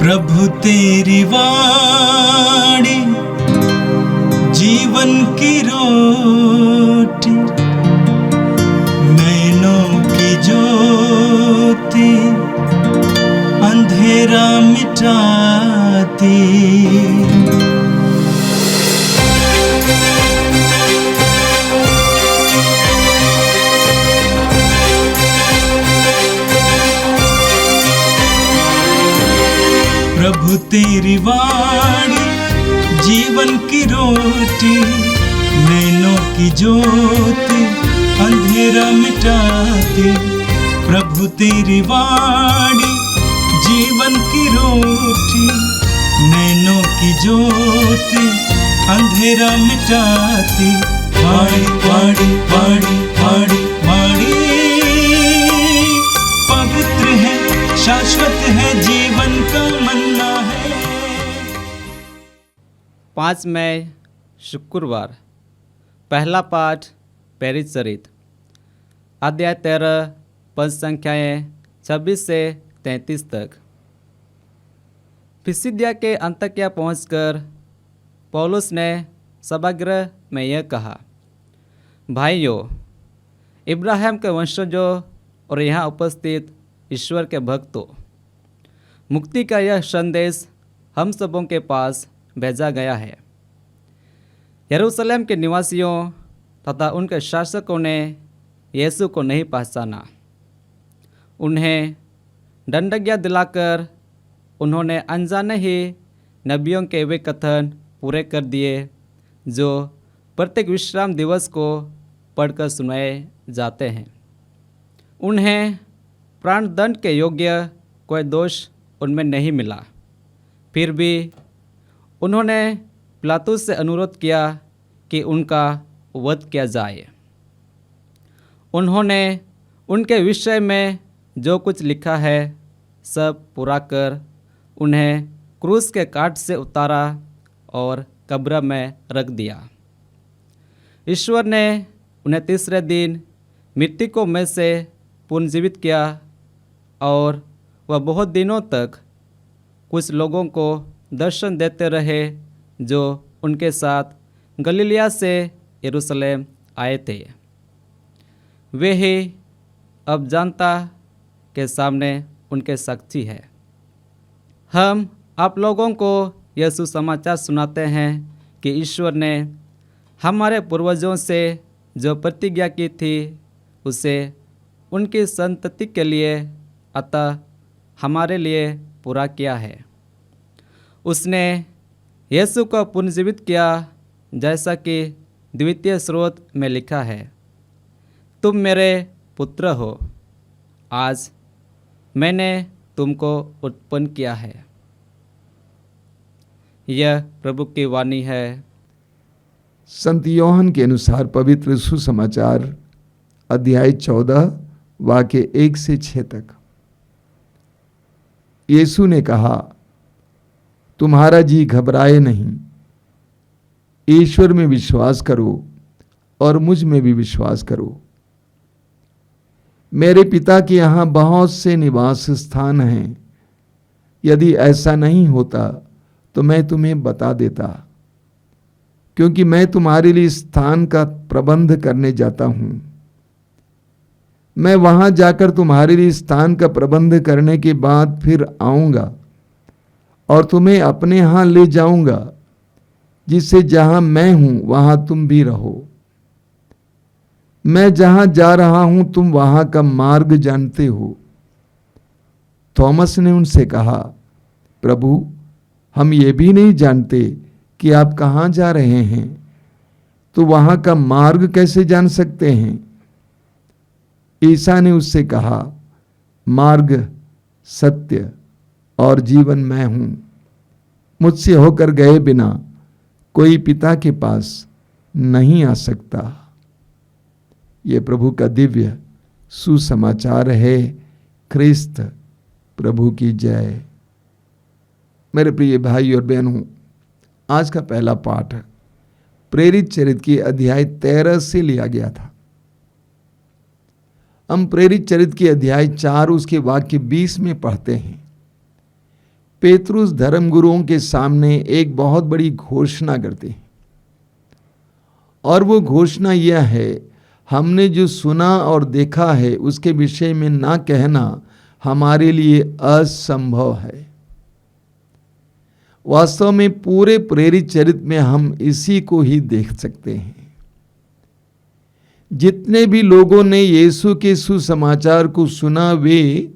प्रभु तेरी वाणी जीवन की रोटी, नैनों की ज्योति अंधेरा मिटाती। प्रभु तेरी वाणी जीवन की रोटी, नैनों की ज्योति अंधेरा मिटाती। प्रभु तेरी वाणी जीवन की रोटी, नैनों की ज्योति अंधेरा मिटाती। वाणी वाणी वाणी वाणी वाणी पवित्र है, शाश्वत है, जीवन का मन्ना है। 5 मई शुक्रवार। पहला पाठ प्रेरित चरित्र अध्याय 13 पद संख्याएँ 26 से 33 तक। पिसिदिया के अंतकिया पहुंचकर पौलुस ने सभागृह में यह कहा, भाइयों, इब्राहिम के वंशजों और यहाँ उपस्थित ईश्वर के भक्तों, मुक्ति का यह संदेश हम सबों के पास भेजा गया है। यरूशलेम के निवासियों तथा उनके शासकों ने यीशु को नहीं पहचाना। उन्हें दंडाज्ञा दिलाकर उन्होंने अनजाने ही नबियों के वे कथन पूरे कर दिए जो प्रत्येक विश्राम दिवस को पढ़कर सुनाए जाते हैं। उन्हें प्राणदंड के योग्य कोई दोष उनमें नहीं मिला। फिर भी उन्होंने पिलातुस से अनुरोध किया कि उनका वध किया जाए। उन्होंने उनके विषय में जो कुछ लिखा है सब पूरा कर उन्हें क्रूस के काट से उतारा और कब्र में रख दिया। ईश्वर ने उन्हें तीसरे दिन मृतकों में से पुनर्जीवित किया और वह बहुत दिनों तक कुछ लोगों को दर्शन देते रहे जो उनके साथ गलीलिया से यरूशलेम आए थे। वे ही अब जनता के सामने उनके साक्षी है। हम आप लोगों को यह सुसमाचार सुनाते हैं कि ईश्वर ने हमारे पूर्वजों से जो प्रतिज्ञा की थी उसे उनकी संतति के लिए अतः हमारे लिए पूरा किया है। उसने यीशु को पुनर्जीवित किया, जैसा कि द्वितीय स्रोत में लिखा है, तुम मेरे पुत्र हो, आज मैंने तुमको उत्पन्न किया है। यह प्रभु की वाणी है। संत योहन के अनुसार पवित्र सुसमाचार अध्याय 14 वाक्य 1 से 6 तक। यीशु ने कहा, तुम्हारा जी घबराए नहीं, ईश्वर में विश्वास करो और मुझ में भी विश्वास करो। मेरे पिता के यहाँ बहुत से निवास स्थान हैं। यदि ऐसा नहीं होता तो मैं तुम्हें बता देता, क्योंकि मैं तुम्हारे लिए स्थान का प्रबंध करने जाता हूं। मैं वहां जाकर तुम्हारे लिए स्थान का प्रबंध करने के बाद फिर आऊंगा और तुम्हें अपने यहाँ ले जाऊंगा, जिससे जहां मैं हूं वहां तुम भी रहो। मैं जहां जा रहा हूं तुम वहां का मार्ग जानते हो। थॉमस ने उनसे कहा, प्रभु, हम ये भी नहीं जानते कि आप कहां जा रहे हैं, तो वहां का मार्ग कैसे जान सकते हैं? ईसा ने उससे कहा, मार्ग, सत्य और जीवन मैं हूं। मुझसे होकर गए बिना कोई पिता के पास नहीं आ सकता। ये प्रभु का दिव्य सुसमाचार है। ख्रिस्त प्रभु की जय। मेरे प्रिय भाई और बहनों, आज का पहला पाठ प्रेरित चरित्र की अध्याय 13 से लिया गया था। हम प्रेरित चरित्र की अध्याय 4 उसके वाक्य 20 में पढ़ते हैं, पेतरुस धर्मगुरुओं के सामने एक बहुत बड़ी घोषणा करते हैं, और वो घोषणा यह है, हमने जो सुना और देखा है उसके विषय में ना कहना हमारे लिए असंभव है। वास्तव में पूरे प्रेरित चरित्र में हम इसी को ही देख सकते हैं। जितने भी लोगों ने यीशु के सुसमाचार को सुना, वे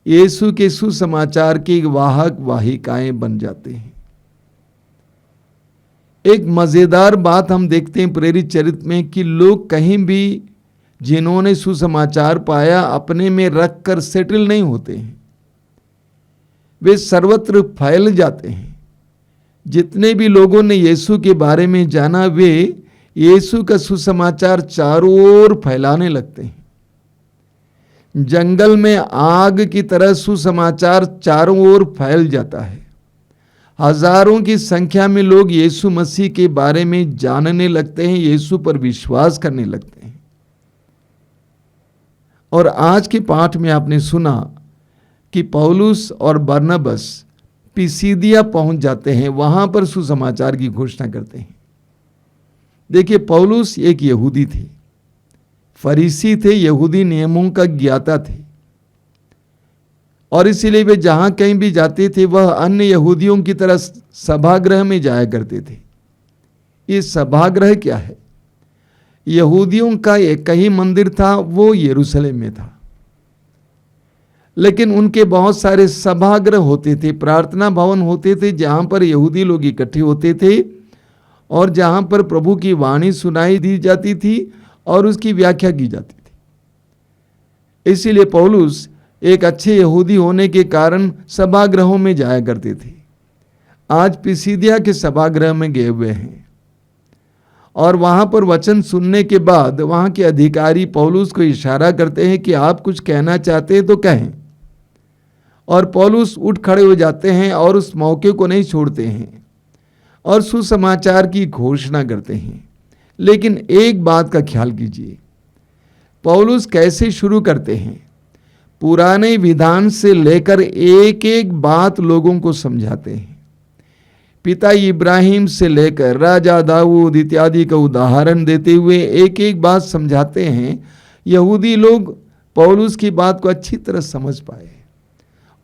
यीशु के सुसमाचार के वाहक वाहिकाएं बन जाते हैं। एक मजेदार बात हम देखते हैं प्रेरित चरित्र में कि लोग कहीं भी जिन्होंने सुसमाचार पाया अपने में रख कर सेटल नहीं होते हैं, वे सर्वत्र फैल जाते हैं। जितने भी लोगों ने यीशु के बारे में जाना, वे यीशु का सुसमाचार चारों ओर फैलाने लगते हैं। जंगल में आग की तरह सुसमाचार चारों ओर फैल जाता है। हजारों की संख्या में लोग यीशु मसीह के बारे में जानने लगते हैं, यीशु पर विश्वास करने लगते हैं। और आज के पाठ में आपने सुना कि पौलुस और बरनबास पिसिदिया पहुंच जाते हैं, वहां पर सुसमाचार की घोषणा करते हैं। देखिए, पौलुस एक यहूदी थे, फरीसी थे, यहूदी नियमों का ज्ञाता थे, और इसीलिए वे जहां कहीं भी जाते थे वह अन्य यहूदियों की तरह सभागृह में जाया करते थे। ये सभागृह क्या है? यहूदियों का एक ही मंदिर था, वो यरूशलेम में था, लेकिन उनके बहुत सारे सभागृह होते थे, प्रार्थना भवन होते थे, जहां पर यहूदी लोग इकट्ठे होते थे और जहां पर प्रभु की वाणी सुनाई दी जाती थी और उसकी व्याख्या की जाती थी। इसीलिए पौलुस एक अच्छे यहूदी होने के कारण सभागृहों में जाया करते थे। आज पिसिदिया के सभागृह में गए हुए हैं और वहां पर वचन सुनने के बाद वहां के अधिकारी पौलुस को इशारा करते हैं कि आप कुछ कहना चाहते हैं तो कहें, और पौलुस उठ खड़े हो जाते हैं और उस मौके को नहीं छोड़ते हैं और सुसमाचार की घोषणा करते हैं। लेकिन एक बात का ख्याल कीजिए, पौलुस कैसे शुरू करते हैं? पुराने विधान से लेकर एक एक बात लोगों को समझाते हैं। पिता इब्राहिम से लेकर राजा दाऊद इत्यादि का उदाहरण देते हुए एक एक बात समझाते हैं। यहूदी लोग पौलुस की बात को अच्छी तरह समझ पाए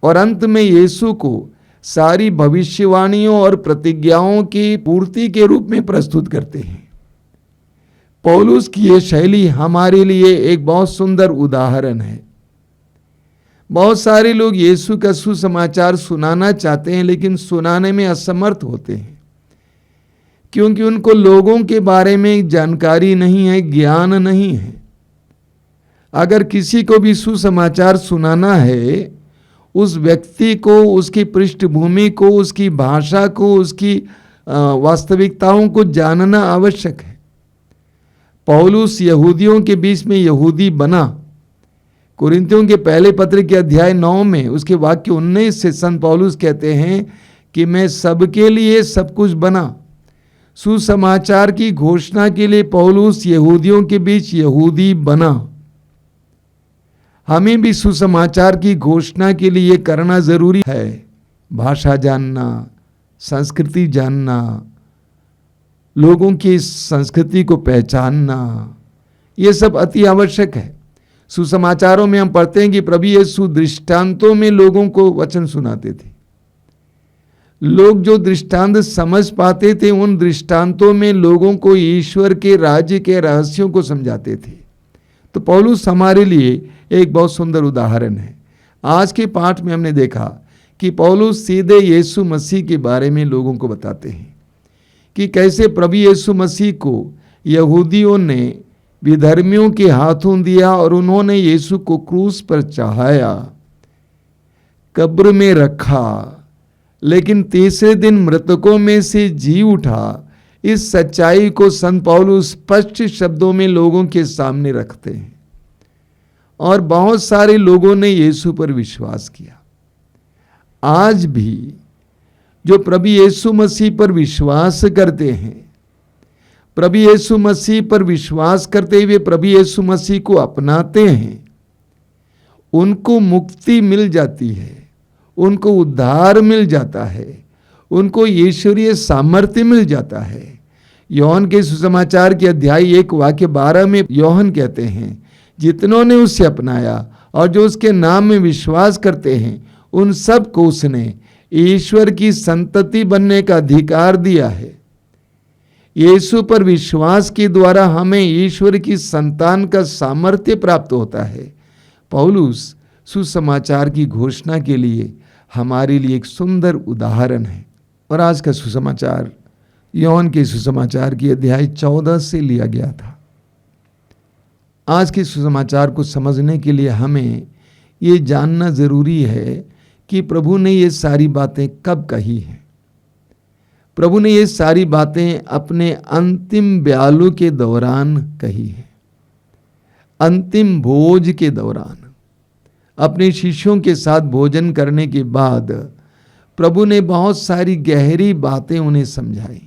और अंत में यीशु को सारी भविष्यवाणियों और प्रतिज्ञाओं की पूर्ति के रूप में प्रस्तुत करते हैं। पौलुस की यह शैली हमारे लिए एक बहुत सुंदर उदाहरण है। बहुत सारे लोग यीशु का सुसमाचार सुनाना चाहते हैं, लेकिन सुनाने में असमर्थ होते हैं, क्योंकि उनको लोगों के बारे में जानकारी नहीं है, ज्ञान नहीं है। अगर किसी को भी सुसमाचार सुनाना है, उस व्यक्ति को, उसकी पृष्ठभूमि को, उसकी भाषा को, उसकी वास्तविकताओं को जानना आवश्यक है। पौलुस यहूदियों के बीच में यहूदी बना। कुरिन्थियों के पहले पत्र के अध्याय 9 में उसके वाक्य 19 से संत पौलुस कहते हैं कि मैं सबके लिए सब कुछ बना। सुसमाचार की घोषणा के लिए पौलुस यहूदियों के बीच यहूदी बना। हमें भी सुसमाचार की घोषणा के लिए करना जरूरी है। भाषा जानना, संस्कृति जानना, लोगों की संस्कृति को पहचानना, ये सब अति आवश्यक है। सुसमाचारों में हम पढ़ते हैं कि प्रभु यीशु दृष्टांतों में लोगों को वचन सुनाते थे। लोग जो दृष्टांत समझ पाते थे, उन दृष्टांतों में लोगों को ईश्वर के राज्य के रहस्यों को समझाते थे। तो पौलुस हमारे लिए एक बहुत सुंदर उदाहरण है। आज के पाठ में हमने देखा कि पौलुस सीधे यीशु मसीह के बारे में लोगों को बताते हैं कि कैसे प्रभु यीशु मसीह को यहूदियों ने विधर्मियों के हाथों दिया और उन्होंने यीशु को क्रूस पर चढ़ाया, कब्र में रखा, लेकिन तीसरे दिन मृतकों में से जी उठा। इस सच्चाई को संत पौलुस स्पष्ट शब्दों में लोगों के सामने रखते हैं और बहुत सारे लोगों ने यीशु पर विश्वास किया। आज भी जो प्रभु यीशु मसीह पर विश्वास करते हैं, प्रभु यीशु मसीह पर विश्वास करते हुए प्रभु यीशु मसीह को अपनाते हैं, उनको मुक्ति मिल जाती है, उनको उद्धार मिल जाता है, उनको ईश्वरीय सामर्थ्य मिल जाता है। योहन के सुसमाचार के अध्याय 1 वाक्य 12 में योहन कहते हैं, जितनों ने उसे अपनाया और जो उसके नाम में विश्वास करते हैं उन सब को उसने ईश्वर की संतति बनने का अधिकार दिया है। यीशु पर विश्वास के द्वारा हमें ईश्वर की संतान का सामर्थ्य प्राप्त होता है। पौलुस सुसमाचार की घोषणा के लिए हमारे लिए एक सुंदर उदाहरण है। और आज का सुसमाचार योहन के सुसमाचार की अध्याय 14 से लिया गया था। आज के सुसमाचार को समझने के लिए हमें ये जानना जरूरी है कि प्रभु ने ये सारी बातें कब कही हैं। प्रभु ने ये सारी बातें अपने अंतिम ब्यालों के दौरान कही हैं। अंतिम भोज के दौरान अपने शिष्यों के साथ भोजन करने के बाद प्रभु ने बहुत सारी गहरी बातें उन्हें समझाई।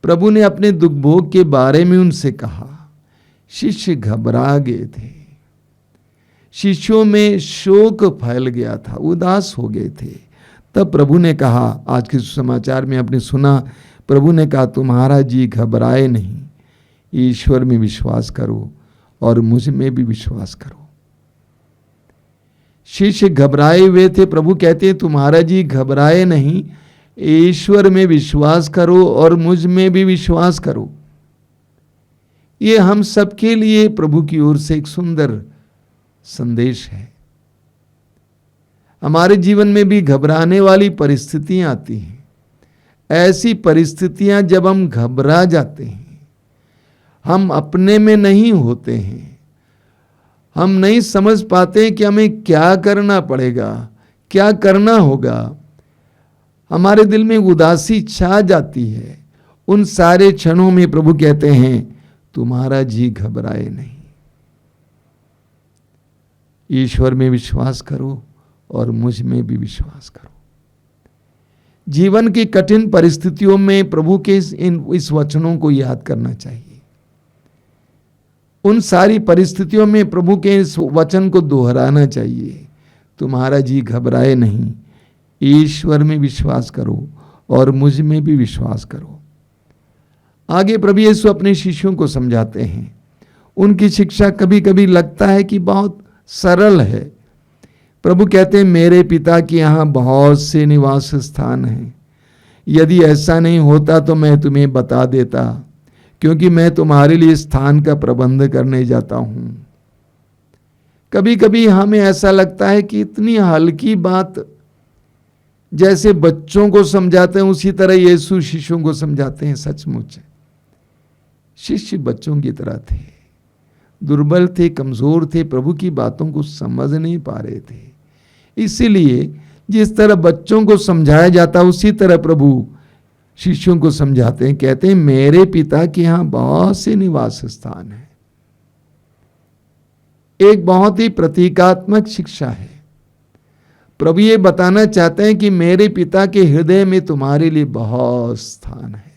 प्रभु ने अपने दुख भोग के बारे में उनसे कहा। शिष्य घबरा गए थे, शिष्यों में शोक फैल गया था, उदास हो गए थे। तब प्रभु ने कहा, आज के सुसमाचार में आपने सुना, प्रभु ने कहा तुम्हारा जी घबराए नहीं, ईश्वर में विश्वास करो और मुझ में भी विश्वास करो। शिष्य घबराए हुए थे, प्रभु कहते हैं तुम्हारा जी घबराए नहीं, ईश्वर में विश्वास करो और मुझ में भी विश्वास करो। ये हम सबके लिए प्रभु की ओर से एक सुंदर संदेश है। हमारे जीवन में भी घबराने वाली परिस्थितियां आती हैं। ऐसी परिस्थितियां जब हम घबरा जाते हैं, हम अपने में नहीं होते हैं, हम नहीं समझ पाते कि हमें क्या करना पड़ेगा, क्या करना होगा, हमारे दिल में उदासी छा जाती है। उन सारे क्षणों में प्रभु कहते हैं तुम्हारा जी घबराए नहीं, ईश्वर में विश्वास करो और मुझ में भी विश्वास करो। जीवन की कठिन परिस्थितियों में प्रभु के इस वचनों को याद करना चाहिए। उन सारी परिस्थितियों में प्रभु के इस वचन को दोहराना चाहिए। तुम्हारा जी घबराए नहीं, ईश्वर में विश्वास करो और मुझ में भी विश्वास करो। आगे प्रभु यीशु अपने शिष्यों को समझाते हैं। उनकी शिक्षा कभी कभी लगता है कि बहुत सरल है। प्रभु कहते हैं मेरे पिता के यहाँ बहुत से निवास स्थान हैं, यदि ऐसा नहीं होता तो मैं तुम्हें बता देता, क्योंकि मैं तुम्हारे लिए स्थान का प्रबंध करने जाता हूं। कभी कभी हमें ऐसा लगता है कि इतनी हल्की बात, जैसे बच्चों को समझाते हैं उसी तरह यीशु शिष्यों को समझाते हैं। सचमुच शिष्य बच्चों की तरह थे, दुर्बल थे, कमजोर थे, प्रभु की बातों को समझ नहीं पा रहे थे। इसीलिए जिस तरह बच्चों को समझाया जाता उसी तरह प्रभु शिष्यों को समझाते हैं। कहते हैं मेरे पिता के यहां बहुत से निवास स्थान है। एक बहुत ही प्रतीकात्मक शिक्षा है। प्रभु ये बताना चाहते हैं कि मेरे पिता के हृदय में तुम्हारे लिए बहुत स्थान है।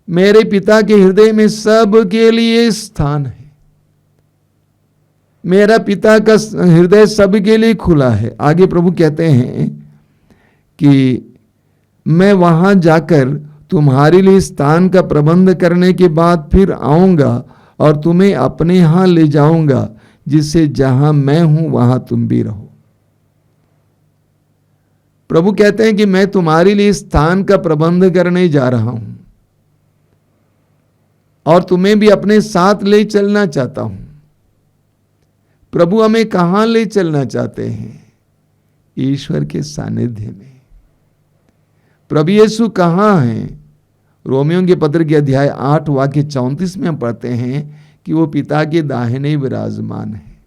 मेरे पिता के हृदय में सबके लिए स्थान है। मेरा पिता का हृदय सबके लिए खुला है। आगे प्रभु कहते हैं कि मैं वहां जाकर तुम्हारे लिए स्थान का प्रबंध करने के बाद फिर आऊंगा और तुम्हें अपने यहां ले जाऊंगा, जिससे जहां मैं हूं वहां तुम भी रहो। प्रभु कहते हैं कि मैं तुम्हारे लिए स्थान का प्रबंध करने जा रहा हूं और तुम्हें भी अपने साथ ले चलना चाहता हूं। प्रभु हमें कहां ले चलना चाहते हैं? ईश्वर के सानिध्य में। प्रभु यीशु कहां हैं? रोमियों के पत्र के अध्याय 8 वाक्य 34 में हम पढ़ते हैं कि वो पिता के दाहिने विराजमान है।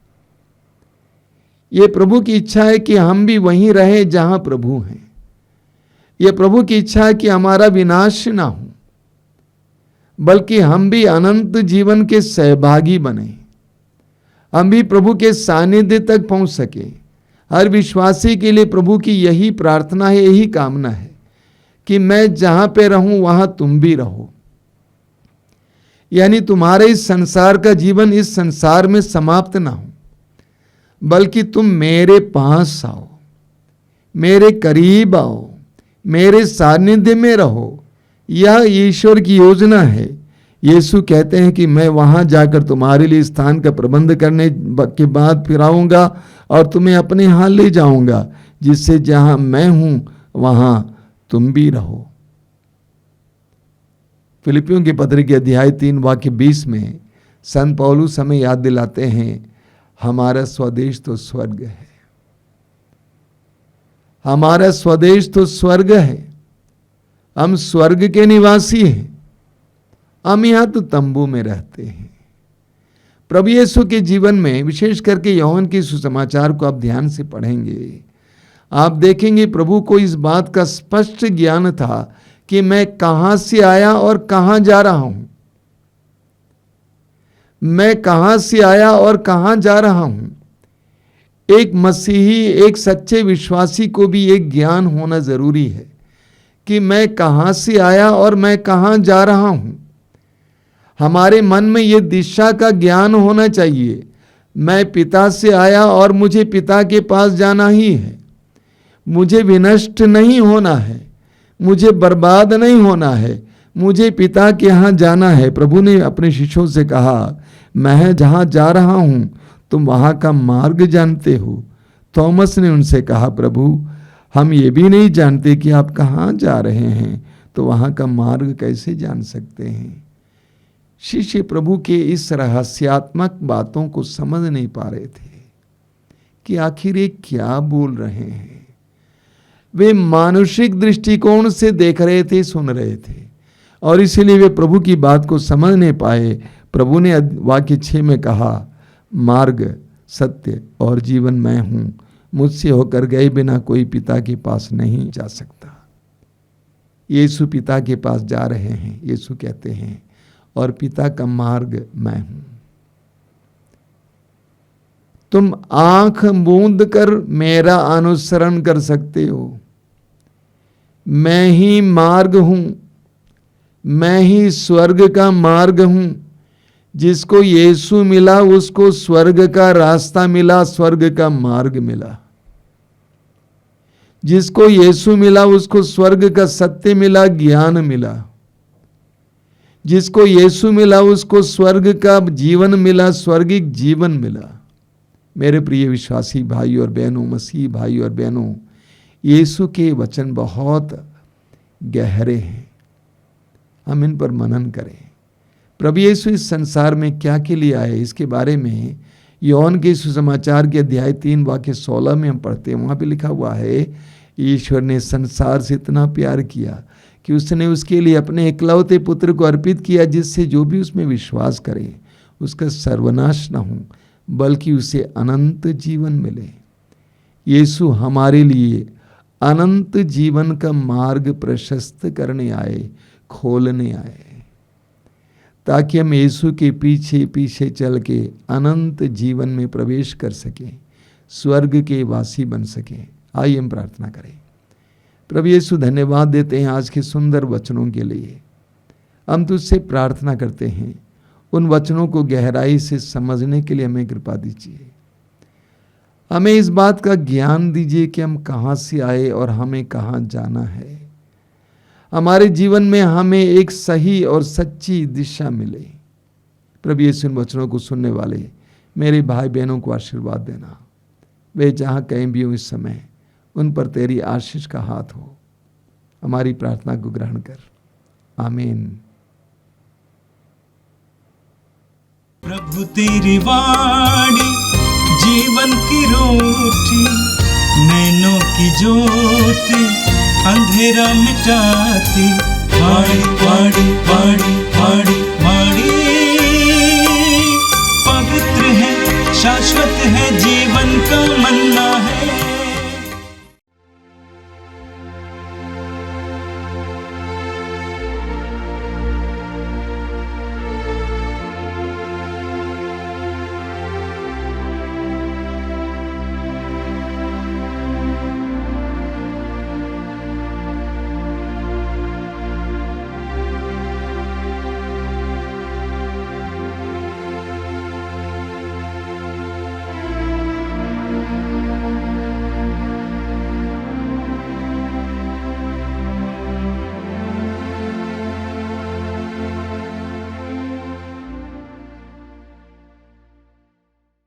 ये प्रभु की इच्छा है कि हम भी वहीं रहे जहां प्रभु हैं। ये प्रभु की इच्छा है कि हमारा विनाश ना हो, बल्कि हम भी अनंत जीवन के सहभागी बने, हम भी प्रभु के सानिध्य तक पहुंच सके। हर विश्वासी के लिए प्रभु की यही प्रार्थना है, यही कामना है कि मैं जहां पे रहूं वहां तुम भी रहो। यानी तुम्हारे इस संसार का जीवन इस संसार में समाप्त ना हो, बल्कि तुम मेरे पास आओ, मेरे करीब आओ, मेरे सानिध्य में रहो। यह ईश्वर की योजना है। यीशु कहते हैं कि मैं वहां जाकर तुम्हारे लिए स्थान का प्रबंध करने के बाद फिर आऊंगा और तुम्हें अपने यहाँ ले जाऊंगा, जिससे जहां मैं हूं वहां तुम भी रहो। फिलिपियों के पत्र के अध्याय 3 वाक्य 20 में संत पौलुस हमें याद दिलाते हैं, हमारा स्वदेश तो स्वर्ग है। हमारा स्वदेश तो स्वर्ग है। हम स्वर्ग के निवासी हैं। हम यहां तो तंबू में रहते हैं। प्रभु यीशु के जीवन में विशेष करके यूहन्ना के सुसमाचार को आप ध्यान से पढ़ेंगे, आप देखेंगे प्रभु को इस बात का स्पष्ट ज्ञान था कि मैं कहां से आया और कहां जा रहा हूं। मैं कहां से आया और कहां जा रहा हूं। एक मसीही, एक सच्चे विश्वासी को भी एक ज्ञान होना जरूरी है कि मैं कहां से आया और मैं कहां जा रहा हूं। हमारे मन में यह दिशा का ज्ञान होना चाहिए। मैं पिता से आया और मुझे पिता के पास जाना ही है। मुझे विनष्ट नहीं होना है, मुझे बर्बाद नहीं होना है, मुझे पिता के यहाँ जाना है। प्रभु ने अपने शिष्यों से कहा, मैं जहाँ जा रहा हूँ तुम वहाँ का मार्ग जानते हो। थॉमस ने उनसे कहा, प्रभु हम ये भी नहीं जानते कि आप कहाँ जा रहे हैं, तो वहाँ का मार्ग कैसे जान सकते हैं। शिष्य प्रभु के इस रहस्यात्मक बातों को समझ नहीं पा रहे थे कि आखिर ये क्या बोल रहे हैं। वे मानुषिक दृष्टिकोण से देख रहे थे, सुन रहे थे, और इसीलिए वे प्रभु की बात को समझ नहीं पाए। प्रभु ने वाक्य 6 में कहा, मार्ग, सत्य और जीवन मैं हूं, मुझसे होकर गए बिना कोई पिता के पास नहीं जा सकता। यीशु पिता के पास जा रहे हैं, यीशु कहते हैं, और पिता का मार्ग मैं हूं। तुम आंख मूंद कर मेरा अनुसरण कर सकते हो। मैं ही मार्ग हूं, मैं ही स्वर्ग का मार्ग हूं। जिसको यीशु मिला उसको स्वर्ग का रास्ता मिला, स्वर्ग का मार्ग मिला। जिसको यीशु मिला उसको स्वर्ग का सत्य मिला, ज्ञान मिला। जिसको यीशु मिला उसको स्वर्ग का जीवन मिला, स्वर्गिक जीवन मिला। मेरे प्रिय विश्वासी भाई और बहनों, मसीह भाई और बहनों, यीशु के वचन बहुत गहरे हैं। हम इन पर मनन करें। प्रभु यीशु इस संसार में क्या के लिए आए, इसके बारे में यूहन्ना के सुसमाचार के अध्याय 3 वाक्य 16 में हम पढ़ते हैं। वहाँ पे लिखा हुआ है, ईश्वर ने संसार से इतना प्यार किया कि उसने उसके लिए अपने एकलौते पुत्र को अर्पित किया, जिससे जो भी उसमें विश्वास करे उसका सर्वनाश न हो, बल्कि उसे अनंत जीवन मिले। यीशु हमारे लिए अनंत जीवन का मार्ग प्रशस्त करने आए, खोलने आए, ताकि हम यीशु के पीछे पीछे चल के अनंत जीवन में प्रवेश कर सकें, स्वर्ग के वासी बन सकें। आइए हम प्रार्थना करें। प्रभु यीशु, धन्यवाद देते हैं आज के सुंदर वचनों के लिए। हम तुझसे प्रार्थना करते हैं, उन वचनों को गहराई से समझने के लिए हमें कृपा दीजिए। हमें इस बात का ज्ञान दीजिए कि हम कहाँ से आए और हमें कहाँ जाना है। हमारे जीवन में हमें एक सही और सच्ची दिशा मिले। प्रभु यीशु, इन वचनों को सुनने वाले मेरे भाई बहनों को आशीर्वाद देना। वे जहाँ कहीं भी हो इस समय, उन पर तेरी आशीष का हाथ हो। हमारी प्रार्थना को ग्रहण कर, आमीन। प्रभु तेरी वाणी जीवन की रोटी, नैनों की ज्योति अंधेरा मिटाती। वाणी वाणी वाणी वाणी वाणी पवित्र है, शाश्वत है, जीवन का